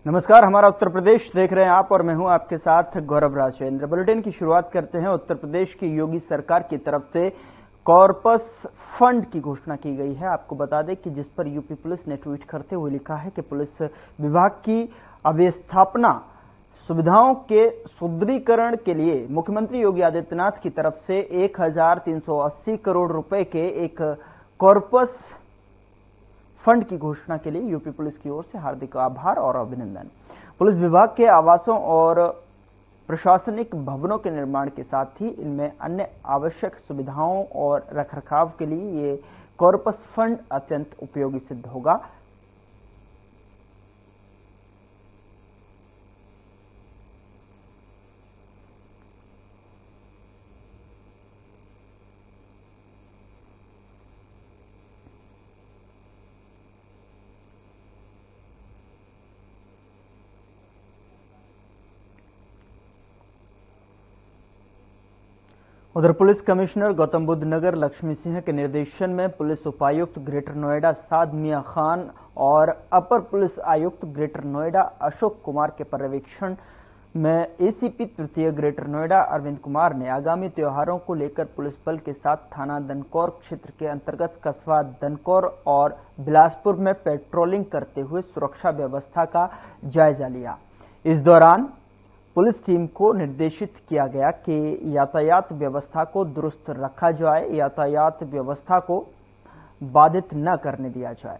नमस्कार, हमारा उत्तर प्रदेश देख रहे हैं आप और मैं हूं आपके साथ गौरव राजेंद्र। बुलेटिन की शुरुआत करते हैं। उत्तर प्रदेश की योगी सरकार की तरफ से कॉर्पस फंड की घोषणा की गई है। आपको बता दें कि जिस पर यूपी पुलिस ने ट्वीट करते हुए लिखा है कि पुलिस विभाग की अव्यवस्थापना सुविधाओं के सुदृढ़ीकरण के लिए मुख्यमंत्री योगी आदित्यनाथ की तरफ से 1380 करोड़ रुपए के एक कॉर्पस फंड की घोषणा के लिए यूपी पुलिस की ओर से हार्दिक आभार और अभिनंदन। पुलिस विभाग के आवासों और प्रशासनिक भवनों के निर्माण के साथ ही इनमें अन्य आवश्यक सुविधाओं और रखरखाव के लिए ये कॉर्पस फंड अत्यंत उपयोगी सिद्ध होगा। उधर पुलिस कमिश्नर गौतम बुद्ध नगर लक्ष्मी सिंह के निर्देशन में पुलिस उपायुक्त ग्रेटर नोएडा साद मियां खान और अपर पुलिस आयुक्त ग्रेटर नोएडा अशोक कुमार के पर्यवेक्षण में एसीपी तृतीय ग्रेटर नोएडा अरविंद कुमार ने आगामी त्योहारों को लेकर पुलिस बल के साथ थाना दनकौर क्षेत्र के अंतर्गत कस्बा दनकौर और बिलासपुर में पेट्रोलिंग करते हुए सुरक्षा व्यवस्था का जायजा लिया। इस दौरान पुलिस टीम को निर्देशित किया गया कि यातायात व्यवस्था को दुरुस्त रखा जाए, यातायात व्यवस्था को बाधित न करने दिया जाए।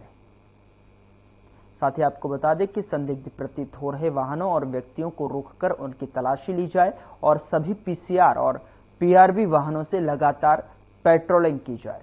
साथ ही आपको बता दें कि संदिग्ध प्रतीत हो रहे वाहनों और व्यक्तियों को रोककर उनकी तलाशी ली जाए और सभी पीसीआर और पीआरबी वाहनों से लगातार पेट्रोलिंग की जाए।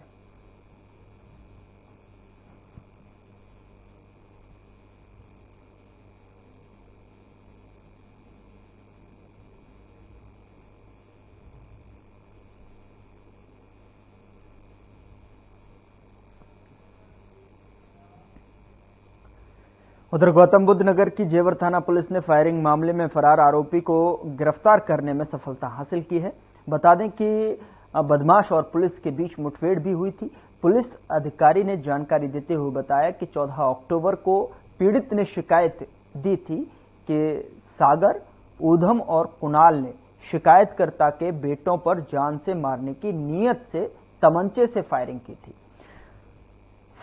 उधर गौतम बुद्ध नगर की जेवर थाना पुलिस ने फायरिंग मामले में फरार आरोपी को गिरफ्तार करने में सफलता हासिल की है। बता दें कि बदमाश और पुलिस के बीच मुठभेड़ भी हुई थी। पुलिस अधिकारी ने जानकारी देते हुए बताया कि 14 अक्टूबर को पीड़ित ने शिकायत दी थी कि सागर, ऊधम और कुणाल ने शिकायतकर्ता के बेटों पर जान से मारने की नीयत से तमंचे से फायरिंग की थी।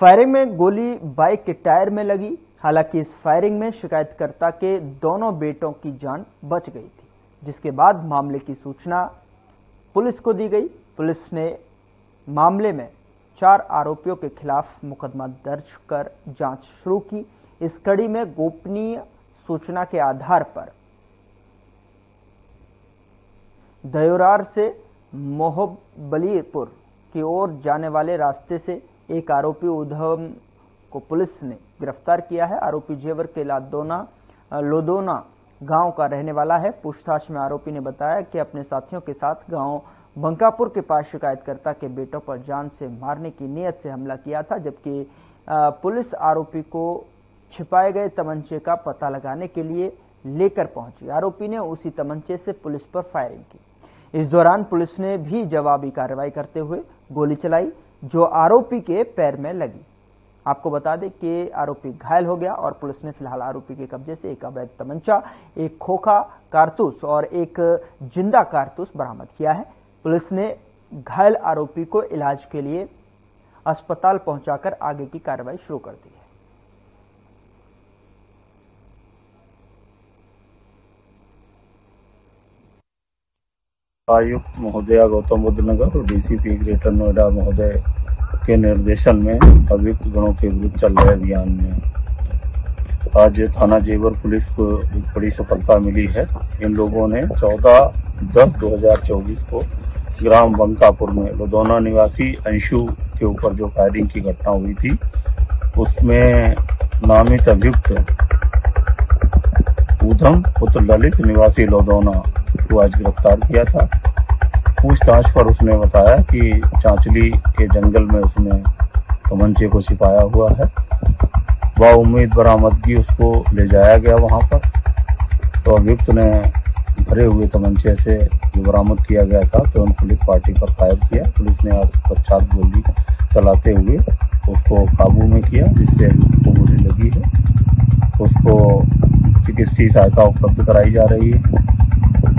फायरिंग में गोली बाइक के टायर में लगी। हालांकि इस फायरिंग में शिकायतकर्ता के दोनों बेटों की जान बच गई थी, जिसके बाद मामले की सूचना पुलिस को दी गई। पुलिस ने मामले में 4 आरोपियों के खिलाफ मुकदमा दर्ज कर जांच शुरू की। इस कड़ी में गोपनीय सूचना के आधार पर दयोरार से मोहबलीपुर की ओर जाने वाले रास्ते से एक आरोपी उधम को पुलिस ने गिरफ्तार किया है। आरोपी जेवर के लोदोना गांव का रहने वाला है। पूछताछ में आरोपी ने बताया कि अपने साथियों के साथ गांव बंकापुर के पास शिकायतकर्ता के बेटों पर जान से मारने की नीयत से हमला किया था, जबकि पुलिस आरोपी को छिपाए गए तमंचे का पता लगाने के लिए लेकर पहुंची। आरोपी ने उसी तमंचे से पुलिस पर फायरिंग की। इस दौरान पुलिस ने भी जवाबी कार्रवाई करते हुए गोली चलाई, जो आरोपी के पैर में लगी। आपको बता दें कि आरोपी घायल हो गया और पुलिस ने फिलहाल आरोपी के कब्जे से एक अवैध तमंचा, एक खोखा कारतूस और एक जिंदा कारतूस बरामद किया है। पुलिस ने घायल आरोपी को इलाज के लिए अस्पताल पहुंचाकर आगे की कार्रवाई शुरू कर दी है। आयुक्त महोदया गौतम बुद्ध नगर और डीसीपी ग्रेटर नोएडा महोदय के निर्देशन में अभियुक्त गणों के विरुद्ध चल रहे अभियान में आज थाना जेवर पुलिस को एक बड़ी सफलता मिली है। इन लोगों ने 14/10/2024 को ग्राम बंकापुर में लोदोना निवासी अंशु के ऊपर जो फायरिंग की घटना हुई थी, उसमें नामित अभियुक्त ऊधम पुत्र ललित निवासी लोदोना को आज गिरफ्तार किया था। पूछताछ पर उसने बताया कि चांचली के जंगल में उसने तमंचे को छिपाया हुआ है। वह उम्मीद बरामदगी उसको ले जाया गया वहां पर, तो अभियुक्त ने भरे हुए तमंचे से जो बरामद किया गया था तो पुलिस पार्टी पर फायर किया। पुलिस ने तत्काल गोली चलाते हुए उसको काबू में किया, जिससे अभियुक्त को गोली लगी है। उसको चिकित्सीय सहायता उपलब्ध कराई जा रही है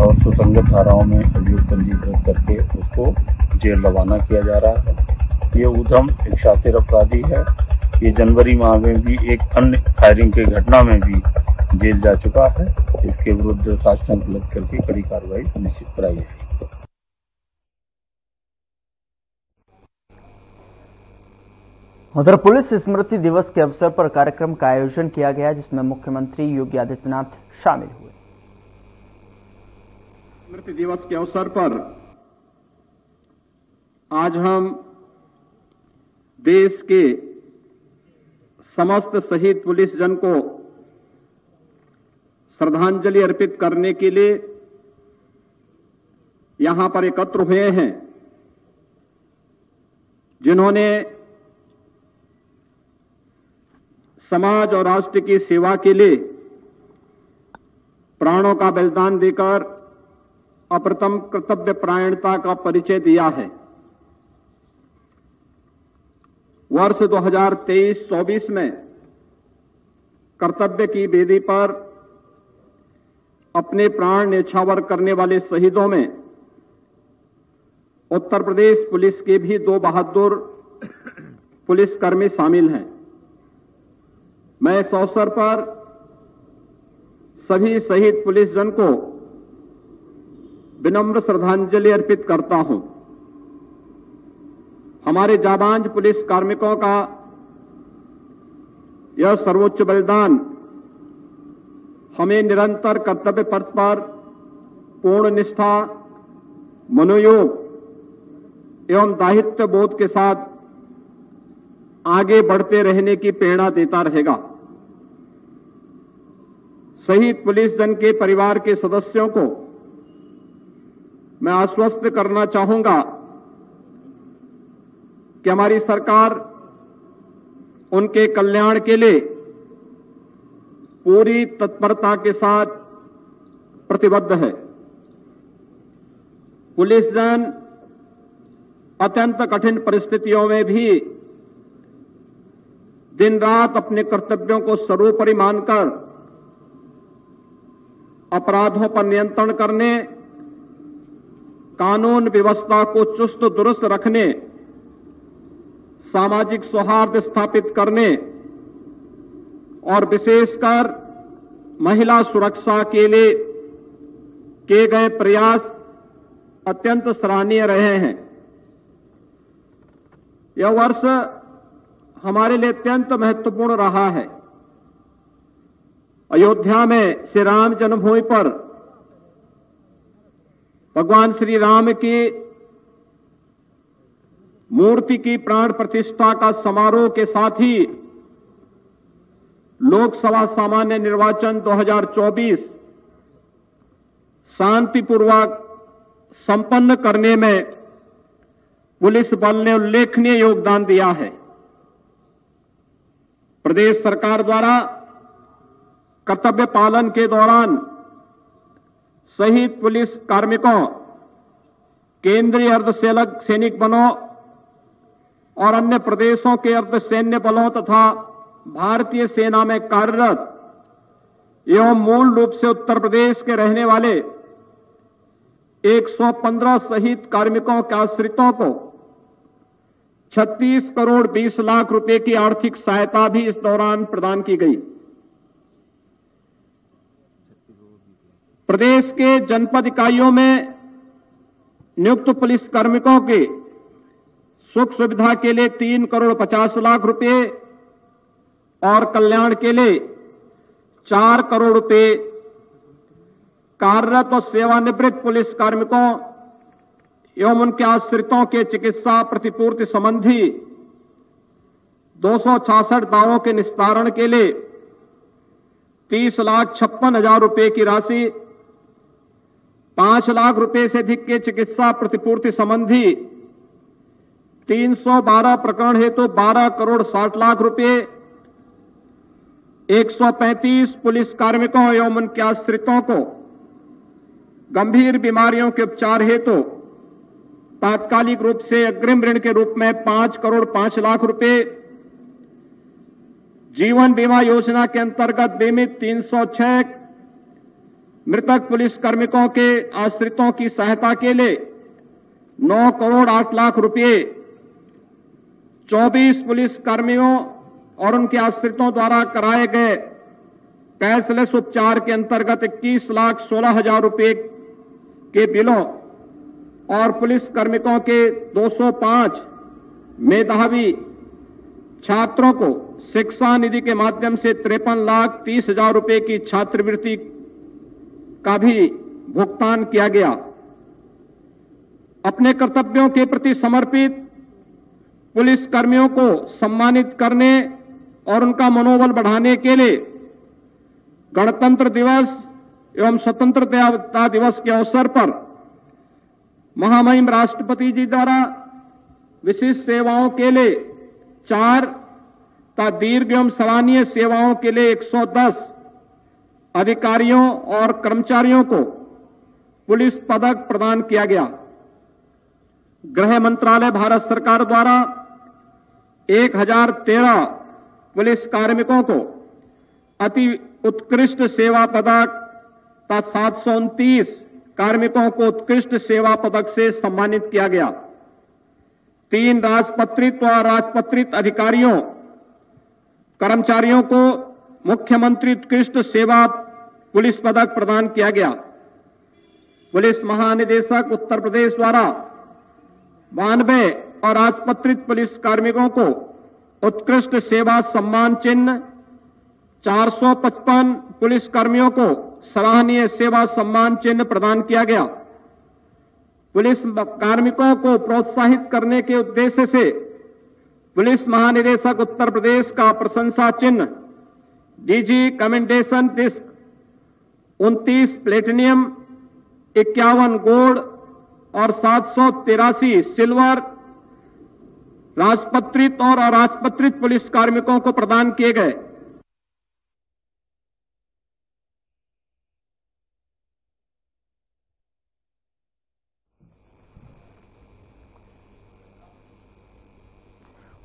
और सुसंगत धाराओं में अभियोग पंजीकृत करके उसको जेल रवाना किया जा रहा है। ये उधम एक शातिर अपराधी है। ये जनवरी माह में भी एक अन्य फायरिंग की घटना में भी जेल जा चुका है। इसके विरुद्ध शासन उपलब्ध करके कड़ी कार्रवाई सुनिश्चित कराई जाएगी। उधर पुलिस स्मृति दिवस के अवसर पर कार्यक्रम का आयोजन किया गया, जिसमें मुख्यमंत्री योगी आदित्यनाथ शामिल हुए। स्मृति दिवस के अवसर पर आज हम देश के समस्त शहीद पुलिस जन को श्रद्धांजलि अर्पित करने के लिए यहां पर एकत्र हुए हैं, जिन्होंने समाज और राष्ट्र की सेवा के लिए प्राणों का बलिदान देकर अप्रतिम कर्तव्य परायणता का परिचय दिया है। वर्ष 2023-24 में कर्तव्य की वेदी पर अपने प्राण न्यौछावर करने वाले शहीदों में उत्तर प्रदेश पुलिस के भी 2 बहादुर पुलिसकर्मी शामिल हैं। मैं इस अवसर पर सभी शहीद पुलिस जन को विनम्र श्रद्धांजलि अर्पित करता हूं। हमारे जाबांज पुलिस कार्मिकों का यह सर्वोच्च बलिदान हमें निरंतर कर्तव्य पथ पर पूर्ण निष्ठा, मनोयोग एवं दायित्व बोध के साथ आगे बढ़ते रहने की प्रेरणा देता रहेगा। शहीद पुलिस जन के परिवार के सदस्यों को मैं आश्वस्त करना चाहूंगा कि हमारी सरकार उनके कल्याण के लिए पूरी तत्परता के साथ प्रतिबद्ध है। पुलिस जन अत्यंत कठिन परिस्थितियों में भी दिन रात अपने कर्तव्यों को सर्वोपरि मानकर अपराधों पर नियंत्रण करने, कानून व्यवस्था को चुस्त दुरुस्त रखने, सामाजिक सौहार्द स्थापित करने और विशेषकर महिला सुरक्षा के लिए किए गए प्रयास अत्यंत सराहनीय रहे हैं। यह वर्ष हमारे लिए अत्यंत महत्वपूर्ण रहा है। अयोध्या में श्री राम जन्मभूमि पर भगवान श्री राम की मूर्ति की प्राण प्रतिष्ठा का समारोह के साथ ही लोकसभा सामान्य निर्वाचन 2024 शांतिपूर्वक संपन्न करने में पुलिस बल ने उल्लेखनीय योगदान दिया है। प्रदेश सरकार द्वारा कर्तव्य पालन के दौरान शहीद पुलिस कार्मिकों, केंद्रीय अर्धसैनिक बलों और अन्य प्रदेशों के अर्धसैन्य बलों तथा भारतीय सेना में कार्यरत एवं मूल रूप से उत्तर प्रदेश के रहने वाले 115 शहीद कार्मिकों के आश्रितों को 36 करोड़ 20 लाख रुपए की आर्थिक सहायता भी इस दौरान प्रदान की गई। प्रदेश के जनपद इकाइयों में नियुक्त पुलिस कार्मिकों के सुख सुविधा के लिए 3 करोड़ 50 लाख रुपए और कल्याण के लिए 4 करोड़ रुपए कार्यरत और सेवानिवृत्त पुलिस कार्मिकों एवं उनके आश्रितों के चिकित्सा प्रतिपूर्ति संबंधी 266 दावों के निस्तारण के लिए 30,56,000 रुपए की राशि, 5 लाख रुपए से अधिक के चिकित्सा प्रतिपूर्ति संबंधी 312 प्रकरण हेतु 12 करोड़ 60 लाख रुपए, 135 पुलिस कार्मिकों एवं उनके आश्रितों को गंभीर बीमारियों के उपचार हेतु तात्कालिक रूप से अग्रिम ऋण के रूप में 5 करोड़ 5 लाख रुपए, जीवन बीमा योजना के अंतर्गत बीमित 306 मृतक पुलिस कार्मिकों के आश्रितों की सहायता के लिए 9 करोड़ 8 लाख रुपए 24 पुलिस कर्मियों और उनके आश्रितों द्वारा कराए गए कैशलेस उपचार के अंतर्गत 21,16,000 रुपए के बिलों और पुलिस कार्मिकों के 205 मेधावी छात्रों को शिक्षा निधि के माध्यम से 53,30,000 रुपए की छात्रवृत्ति का भी भुगतान किया गया। अपने कर्तव्यों के प्रति समर्पित पुलिस कर्मियों को सम्मानित करने और उनका मनोबल बढ़ाने के लिए गणतंत्र दिवस एवं स्वतंत्रता दिवस के अवसर पर महामहिम राष्ट्रपति जी द्वारा विशिष्ट सेवाओं के लिए 4 तथा दीर्घ एवं सराहनीय सेवाओं के लिए 110 अधिकारियों और कर्मचारियों को पुलिस पदक प्रदान किया गया। गृह मंत्रालय भारत सरकार द्वारा 1013 पुलिस कार्मिकों को अति उत्कृष्ट सेवा पदक तथा 729 कार्मिकों को उत्कृष्ट सेवा पदक से सम्मानित किया गया। 3 राजपत्रित व राजपत्रित अधिकारियों कर्मचारियों को मुख्यमंत्री उत्कृष्ट सेवा पुलिस पदक प्रदान किया गया। पुलिस महानिदेशक उत्तर प्रदेश द्वारा 92 और राजपत्रित पुलिस कार्मिकों को उत्कृष्ट सेवा सम्मान चिन्ह, 455 पुलिस कर्मियों को सराहनीय सेवा सम्मान चिन्ह प्रदान किया गया। पुलिस कार्मिकों को प्रोत्साहित करने के उद्देश्य से पुलिस महानिदेशक उत्तर प्रदेश का प्रशंसा चिन्ह DG commendation disc 29 platinum, 51 gold और 783 सिल्वर राजपत्रित और अराजपत्रित पुलिस कार्मिकों को प्रदान किए गए।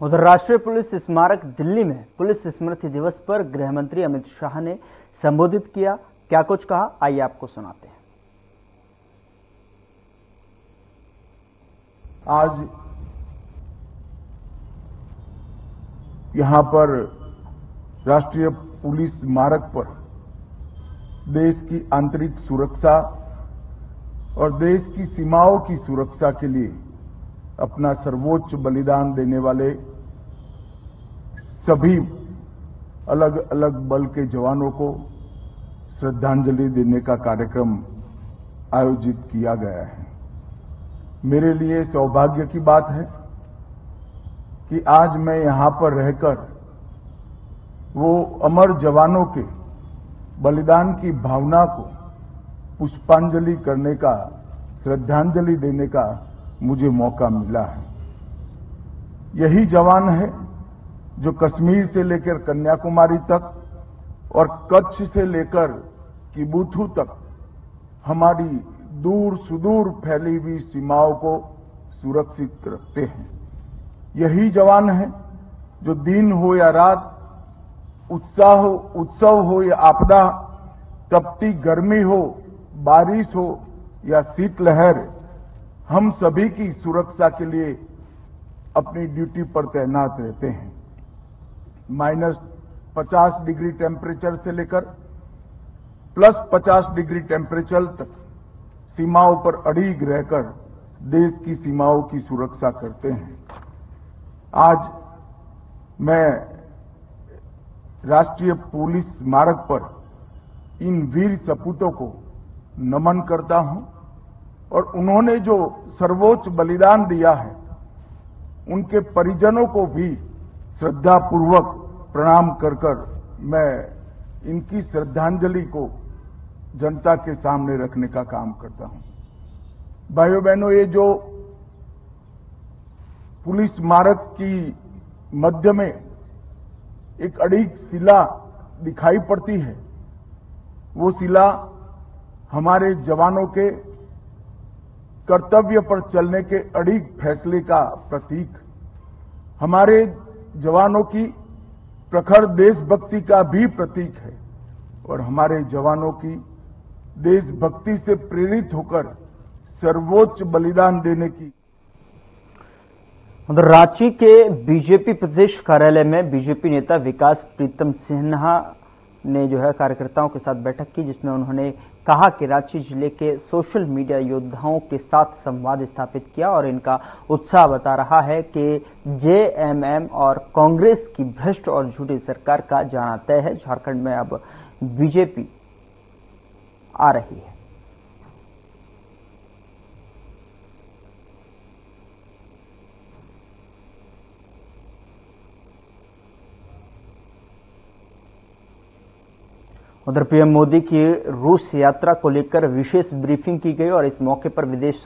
उधर राष्ट्रीय पुलिस स्मारक दिल्ली में पुलिस स्मृति दिवस पर गृह मंत्री अमित शाह ने संबोधित किया। क्या कुछ कहा, आइए आपको सुनाते हैं। आज यहां पर राष्ट्रीय पुलिस स्मारक पर देश की आंतरिक सुरक्षा और देश की सीमाओं की सुरक्षा के लिए अपना सर्वोच्च बलिदान देने वाले सभी अलग अलग बल के जवानों को श्रद्धांजलि देने का कार्यक्रम आयोजित किया गया है। मेरे लिए सौभाग्य की बात है कि आज मैं यहां पर रहकर वो अमर जवानों के बलिदान की भावना को पुष्पांजलि करने का, श्रद्धांजलि देने का मुझे मौका मिला है। यही जवान है जो कश्मीर से लेकर कन्याकुमारी तक और कच्छ से लेकर किबुथु तक हमारी दूर सुदूर फैली हुई सीमाओं को सुरक्षित रखते हैं। यही जवान है जो दिन हो या रात, उत्सव हो या आपदा, तपती गर्मी हो, बारिश हो या शीतलहर, हम सभी की सुरक्षा के लिए अपनी ड्यूटी पर तैनात रहते हैं। -50 डिग्री टेम्परेचर से लेकर +50 डिग्री टेम्परेचर तक सीमाओं पर अड़िग रहकर देश की सीमाओं की सुरक्षा करते हैं। आज मैं राष्ट्रीय पुलिस स्मारक पर इन वीर सपूतों को नमन करता हूं और उन्होंने जो सर्वोच्च बलिदान दिया है उनके परिजनों को भी श्रद्धापूर्वक प्रणाम कर मैं इनकी श्रद्धांजलि को जनता के सामने रखने का काम करता हूं। भाइयों बहनों, ये जो पुलिस स्मारक की मध्य में एक अड़िग शिला दिखाई पड़ती है, वो शिला हमारे जवानों के कर्तव्य पर चलने के अड़िग फैसले का प्रतीक, हमारे जवानों की प्रखर देशभक्ति का भी प्रतीक है और हमारे जवानों की देशभक्ति से प्रेरित होकर सर्वोच्च बलिदान देने की। उधर रांची के बीजेपी प्रदेश कार्यालय में बीजेपी नेता विकास प्रीतम सिन्हा ने जो है कार्यकर्ताओं के साथ बैठक की, जिसमें उन्होंने कहा कि रांची जिले के सोशल मीडिया योद्धाओं के साथ संवाद स्थापित किया और इनका उत्साह बता रहा है कि जेएमएम और कांग्रेस की भ्रष्ट और झूठी सरकार का जाना तय है। झारखंड में अब बीजेपी आ रही है। उधर पीएम मोदी की रूस यात्रा को लेकर विशेष ब्रीफिंग की गई और इस मौके पर विदेश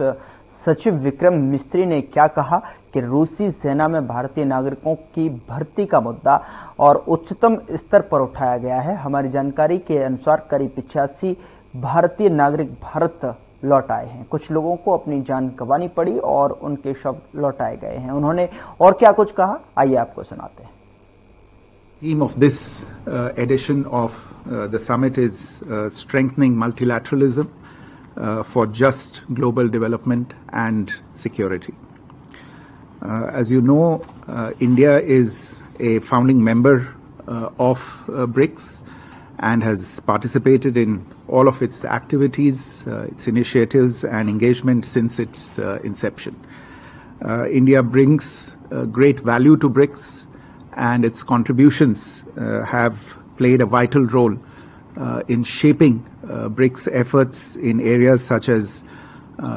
सचिव विक्रम मिस्त्री ने क्या कहा कि रूसी सेना में भारतीय नागरिकों की भर्ती का मुद्दा और उच्चतम स्तर पर उठाया गया है। हमारी जानकारी के अनुसार करीब 85 भारतीय नागरिक भारत लौट आए हैं। कुछ लोगों को अपनी जान गंवानी पड़ी और उनके शव लौटाए गए हैं। उन्होंने और क्या कुछ कहा, आइए आपको सुनाते हैं। Theme of this edition of the summit is strengthening multilateralism for just global development and security. As you know, India is a founding member of BRICS and has participated in all of its activities, its initiatives and engagement since its inception. India brings great value to BRICS, and its contributions have played a vital role in shaping BRICS efforts in areas such as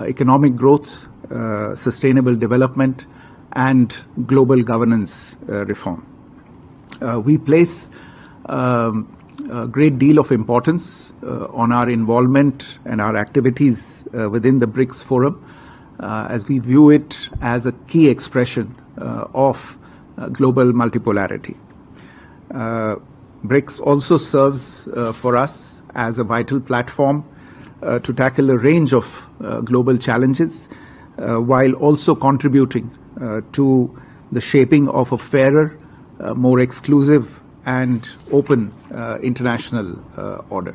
economic growth, sustainable development, and global governance reform. We place a great deal of importance on our involvement and our activities within the BRICS forum, as we view it as a key expression of global multipolarity. BRICS also serves for us as a vital platform to tackle a range of global challenges while also contributing to the shaping of a fairer, more exclusive and open international order.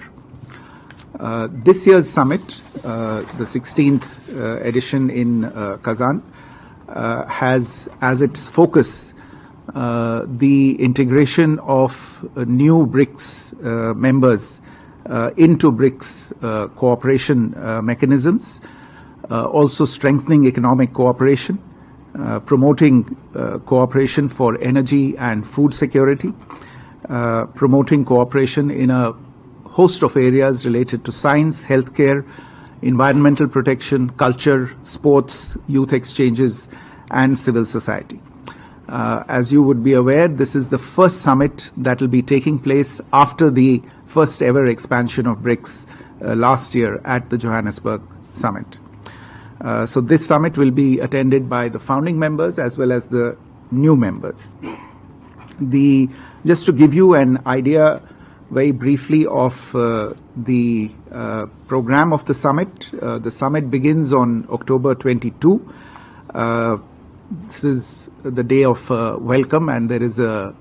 This year's summit, the 16th edition in Kazan, has as its focus the integration of new BRICS members into BRICS cooperation mechanisms, also strengthening economic cooperation, promoting cooperation for energy and food security, promoting cooperation in a host of areas related to science, healthcare, environmental protection, culture, sports, youth exchanges, and civil society. As you would be aware, this is the first summit that will be taking place after the first ever expansion of BRICS last year at the Johannesburg summit. So this summit will be attended by the founding members as well as the new members. Just to give you an idea very briefly of the program of the summit begins on October 22. This is the day of welcome, and there is a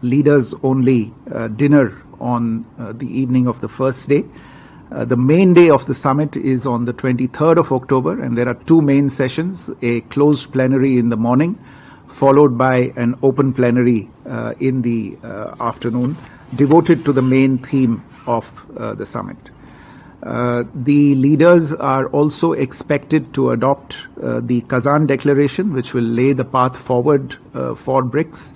leaders only dinner on the evening of the first day. The main day of the summit is on the 23rd of October, and there are two main sessions, a closed plenary in the morning, followed by an open plenary in the afternoon, devoted to the main theme of the summit. The leaders are also expected to adopt the Kazan Declaration, which will lay the path forward for BRICS.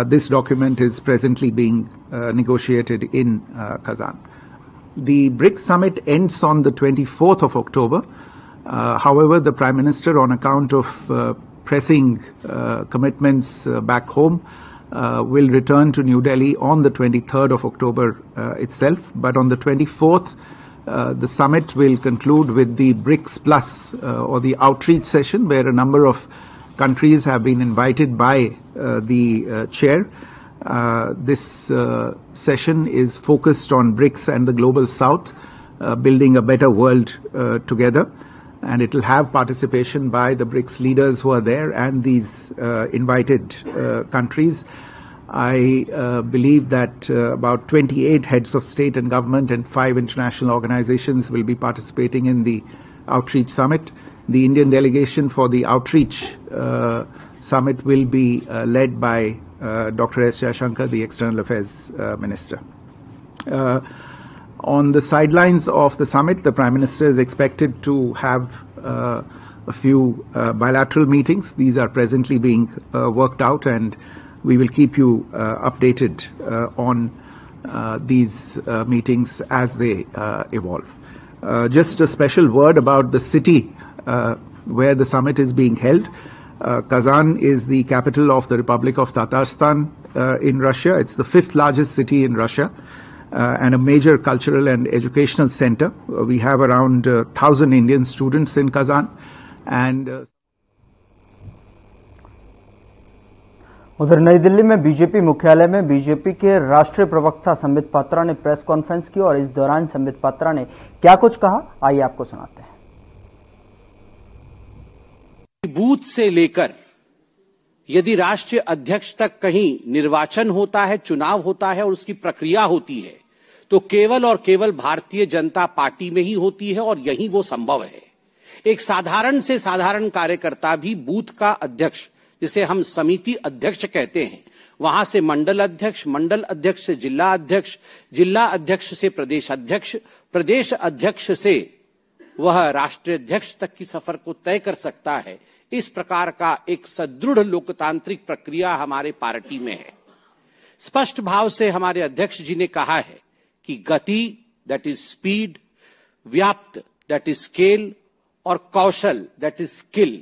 This document is presently being negotiated in Kazan. The BRICS summit ends on the 24th of October. However, the Prime Minister, on account of pressing commitments back home, will return to New Delhi on the 23rd of October itself. But on the 24th, the summit will conclude with the BRICS Plus or the outreach session, where a number of countries have been invited by the chair. This session is focused on BRICS and the Global South, building a better world together. And it will have participation by the BRICS leaders who are there and these invited countries. I believe that about 28 heads of state and government and 5 international organizations will be participating in the Outreach Summit. The Indian delegation for the Outreach Summit will be led by Dr. S. Jaishankar, the External Affairs Minister. On the sidelines of the summit, the Prime Minister is expected to have a few bilateral meetings. These are presently being worked out, and we will keep you updated on these meetings as they evolve. Just a special word about the city where the summit is being held. Kazan is the capital of the Republic of Tatarstan in Russia. It's the 5th largest city in Russia and a major cultural and educational center. We have around 1,000 Indian students in Kazan. And उधर नई दिल्ली में BJP मुख्यालय में BJP के राष्ट्रीय प्रवक्ता संबित पात्रा ने press conference की और इस दौरान संबित पात्रा ने क्या कुछ कहा, आइए आपको सुनाते हैं। बूथ से लेकर यदि राष्ट्रीय अध्यक्ष तक कहीं निर्वाचन होता है, चुनाव होता है और उसकी प्रक्रिया होती है, तो केवल और केवल भारतीय जनता पार्टी में ही होती है और यही वो संभव है। एक साधारण से साधारण कार्यकर्ता भी बूथ का अध्यक्ष, जिसे हम समिति अध्यक्ष कहते हैं, वहां से मंडल अध्यक्ष, मंडल अध्यक्ष से जिला अध्यक्ष, जिला अध्यक्ष से प्रदेश अध्यक्ष, प्रदेश अध्यक्ष से वह राष्ट्रीय अध्यक्ष तक की सफर को तय कर सकता है। इस प्रकार का एक सदृढ़ लोकतांत्रिक प्रक्रिया हमारे पार्टी में है। स्पष्ट भाव से हमारे अध्यक्ष जी ने कहा है कि गति दैट इज स्पीड, व्याप्त दैट इज स्केल और कौशल दैट इज स्किल।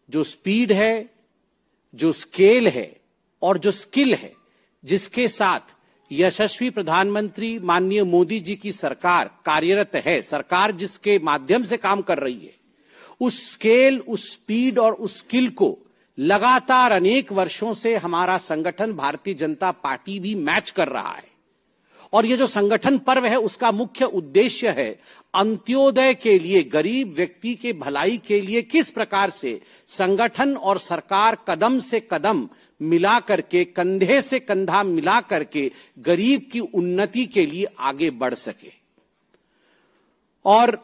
जो स्पीड है, जो स्केल है और जो स्किल है, जिसके साथ यशस्वी प्रधानमंत्री माननीय मोदी जी की सरकार कार्यरत है, सरकार जिसके माध्यम से काम कर रही है, उस स्केल, उस स्पीड और उस स्किल को लगातार अनेक वर्षों से हमारा संगठन भारतीय जनता पार्टी भी मैच कर रहा है। और ये जो संगठन पर्व है, उसका मुख्य उद्देश्य है अंत्योदय के लिए, गरीब व्यक्ति के भलाई के लिए किस प्रकार से संगठन और सरकार कदम से कदम मिला करके, कंधे से कंधा मिला करके गरीब की उन्नति के लिए आगे बढ़ सके। और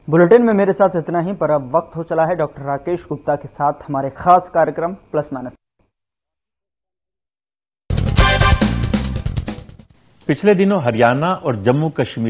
बुलेटिन में मेरे साथ इतना ही, पर अब वक्त हो चला है डॉक्टर राकेश गुप्ता के साथ हमारे खास कार्यक्रम प्लस माइनस। पिछले दिनों हरियाणा और जम्मू कश्मीर